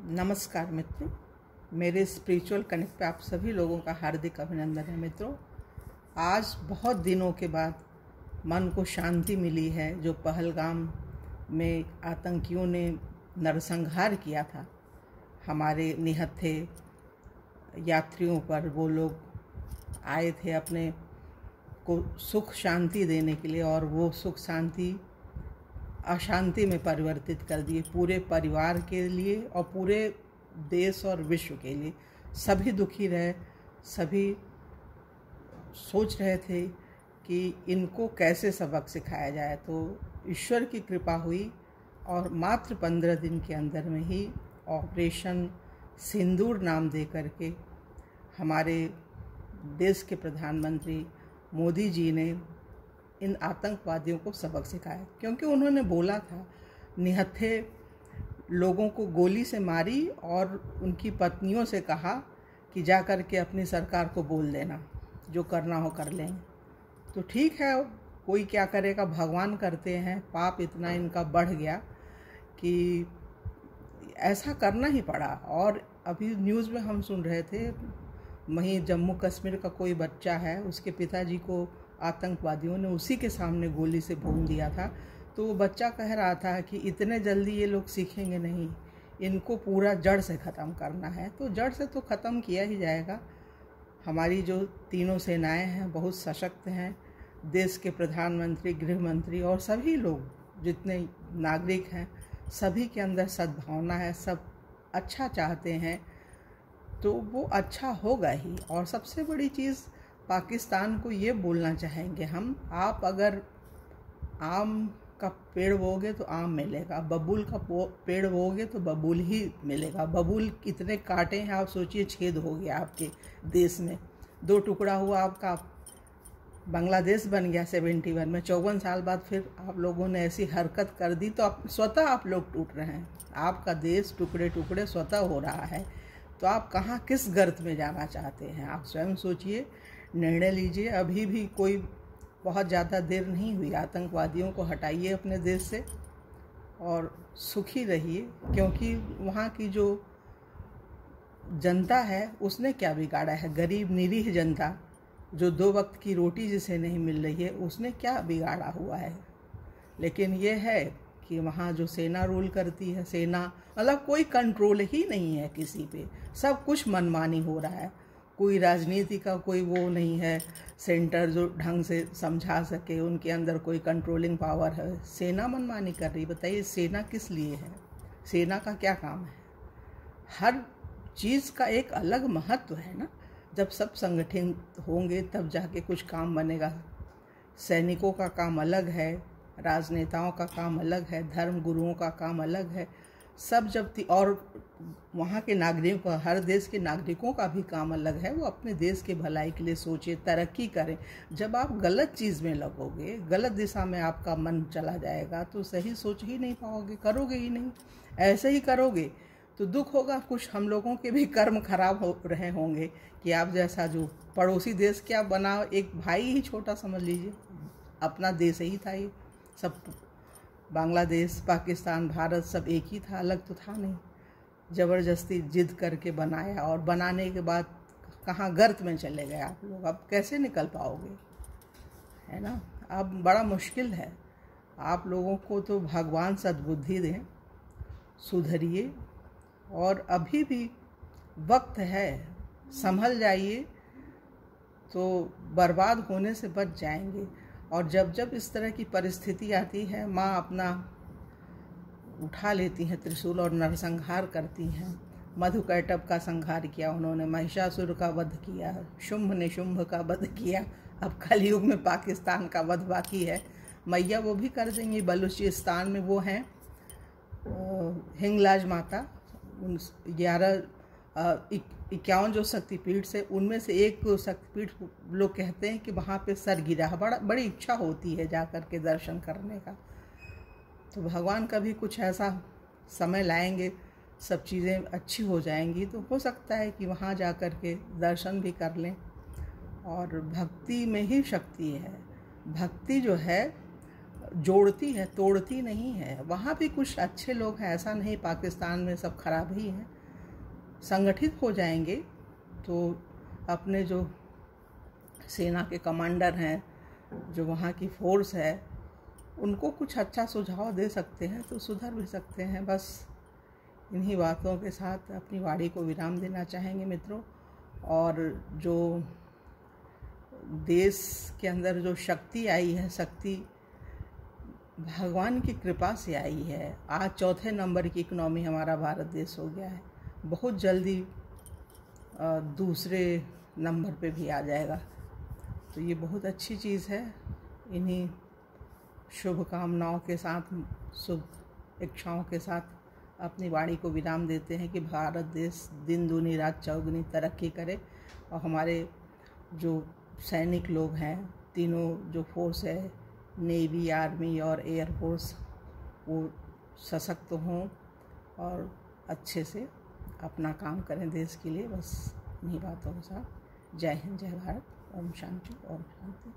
नमस्कार मित्रों, मेरे स्पिरिचुअल कनेक्ट पे आप सभी लोगों का हार्दिक अभिनंदन है। मित्रों, आज बहुत दिनों के बाद मन को शांति मिली है। जो पहलगाम में आतंकियों ने नरसंहार किया था हमारे निहत्थे यात्रियों पर, वो लोग आए थे अपने को सुख शांति देने के लिए और वो सुख शांति अशांति में परिवर्तित कर दिए। पूरे परिवार के लिए और पूरे देश और विश्व के लिए सभी दुखी रहे। सभी सोच रहे थे कि इनको कैसे सबक सिखाया जाए। तो ईश्वर की कृपा हुई और मात्र 15 दिन के अंदर में ही ऑपरेशन सिंदूर नाम दे करके हमारे देश के प्रधानमंत्री मोदी जी ने इन आतंकवादियों को सबक सिखाया। क्योंकि उन्होंने बोला था, निहत्थे लोगों को गोली से मारी और उनकी पत्नियों से कहा कि जा कर के अपनी सरकार को बोल देना, जो करना हो कर लेंगे। तो ठीक है, कोई क्या करेगा, भगवान करते हैं। पाप इतना इनका बढ़ गया कि ऐसा करना ही पड़ा। और अभी न्यूज़ में हम सुन रहे थे, वहीं जम्मू कश्मीर का कोई बच्चा है, उसके पिताजी को आतंकवादियों ने उसी के सामने गोली से भून दिया था। तो वो बच्चा कह रहा था कि इतने जल्दी ये लोग सीखेंगे नहीं, इनको पूरा जड़ से ख़त्म करना है। तो जड़ से तो ख़त्म किया ही जाएगा। हमारी जो तीनों सेनाएं हैं बहुत सशक्त हैं। देश के प्रधानमंत्री, गृह मंत्री और सभी लोग जितने नागरिक हैं, सभी के अंदर सद्भावना है, सब अच्छा चाहते हैं। तो वो अच्छा होगा ही। और सबसे बड़ी चीज़, पाकिस्तान को ये बोलना चाहेंगे हम, आप अगर आम का पेड़ बोओगे तो आम मिलेगा, बबूल का पेड़ बोओगे तो बबूल ही मिलेगा। बबूल कितने कांटे हैं आप सोचिए। छेद हो गया आपके देश में, 2 टुकड़ा हुआ आपका बांग्लादेश बन गया 71 में। 54 साल बाद फिर आप लोगों ने ऐसी हरकत कर दी तो स्वतः आप लोग टूट रहे हैं। आपका देश टुकड़े टुकड़े स्वतः हो रहा है। तो आप कहाँ किस गर्त में जाना चाहते हैं, आप स्वयं सोचिए, निर्णय लीजिए। अभी भी कोई बहुत ज़्यादा देर नहीं हुई। आतंकवादियों को हटाइए अपने देश से और सुखी रहिए। क्योंकि वहाँ की जो जनता है उसने क्या बिगाड़ा है? गरीब निरीह जनता जो 2 वक्त की रोटी जिसे नहीं मिल रही है, उसने क्या बिगाड़ा हुआ है? लेकिन ये है कि वहाँ जो सेना रूल करती है, सेना मतलब कोई कंट्रोल ही नहीं है किसी पे। सब कुछ मनमानी हो रहा है। कोई राजनीति का कोई वो नहीं है, सेंटर जो ढंग से समझा सके, उनके अंदर कोई कंट्रोलिंग पावर है। सेना मनमानी कर रही। बताइए, सेना किस लिए है? सेना का क्या काम है? हर चीज़ का एक अलग महत्व है ना। जब सब संगठित होंगे तब जाके कुछ काम बनेगा। सैनिकों का काम अलग है, राजनेताओं का काम अलग है, धर्म गुरुओं का काम अलग है। सब जब और वहाँ के नागरिकों का, हर देश के नागरिकों का भी काम अलग है। वो अपने देश के भलाई के लिए सोचे, तरक्की करें। जब आप गलत चीज़ में लगोगे, गलत दिशा में आपका मन चला जाएगा, तो सही सोच ही नहीं पाओगे, करोगे ही नहीं। ऐसे ही करोगे तो दुख होगा। कुछ हम लोगों के भी कर्म खराब हो रहे होंगे कि आप जैसा जो पड़ोसी देश क्या बना, एक भाई ही छोटा समझ लीजिए, अपना देश ही था। ये सब बांग्लादेश, पाकिस्तान, भारत सब एक ही था, अलग तो था नहीं। ज़बरदस्ती जिद करके बनाया और बनाने के बाद कहाँ गर्त में चले गए आप लोग। अब कैसे निकल पाओगे, है ना? अब बड़ा मुश्किल है। आप लोगों को तो भगवान सद्बुद्धि दें, सुधरिए। और अभी भी वक्त है, संभल जाइए तो बर्बाद होने से बच जाएंगे। और जब जब इस तरह की परिस्थिति आती है, माँ अपना उठा लेती हैं त्रिशूल और नरसंहार करती हैं। मधुकैटभ का संहार किया उन्होंने, महिषासुर का वध किया, शुंभ ने शुंभ का वध किया। अब कलयुग में पाकिस्तान का वध बाकी है। मैया वो भी कर देंगी। बलूचिस्तान में वो हैं हिंगलाज माता, 51 जो शक्तिपीठ से उनमें से एक शक्तिपीठ लोग कहते हैं कि वहाँ पे सर गिरा। बड़ी इच्छा होती है जा कर के दर्शन करने का। तो भगवान कभी कुछ ऐसा समय लाएंगे, सब चीज़ें अच्छी हो जाएंगी, तो हो सकता है कि वहाँ जा कर के दर्शन भी कर लें। और भक्ति में ही शक्ति है। भक्ति जो है जोड़ती है, तोड़ती नहीं है। वहाँ भी कुछ अच्छे लोग हैं, ऐसा नहीं पाकिस्तान में सब खराब ही हैं। संगठित हो जाएंगे तो अपने जो सेना के कमांडर हैं, जो वहाँ की फोर्स है, उनको कुछ अच्छा सुझाव दे सकते हैं तो सुधर भी सकते हैं। बस इन्हीं बातों के साथ अपनी वाणी को विराम देना चाहेंगे मित्रों। और जो देश के अंदर जो शक्ति आई है, शक्ति भगवान की कृपा से आई है। आज चौथे नंबर की इकनॉमी हमारा भारत देश हो गया है, बहुत जल्दी दूसरे नंबर पे भी आ जाएगा। तो ये बहुत अच्छी चीज़ है। इन्हीं शुभकामनाओं के साथ, शुभ इच्छाओं के साथ अपनी वाणी को विराम देते हैं कि भारत देश दिन दूनी रात चौगुनी तरक्की करे और हमारे जो सैनिक लोग हैं, तीनों जो फोर्स है, नेवी, आर्मी और एयरफोर्स, वो सशक्त हों और अच्छे से अपना काम करें देश के लिए। बस इन्हीं बातों के साथ जय हिंद, जय भारत, ओम शांति, ओम शांति।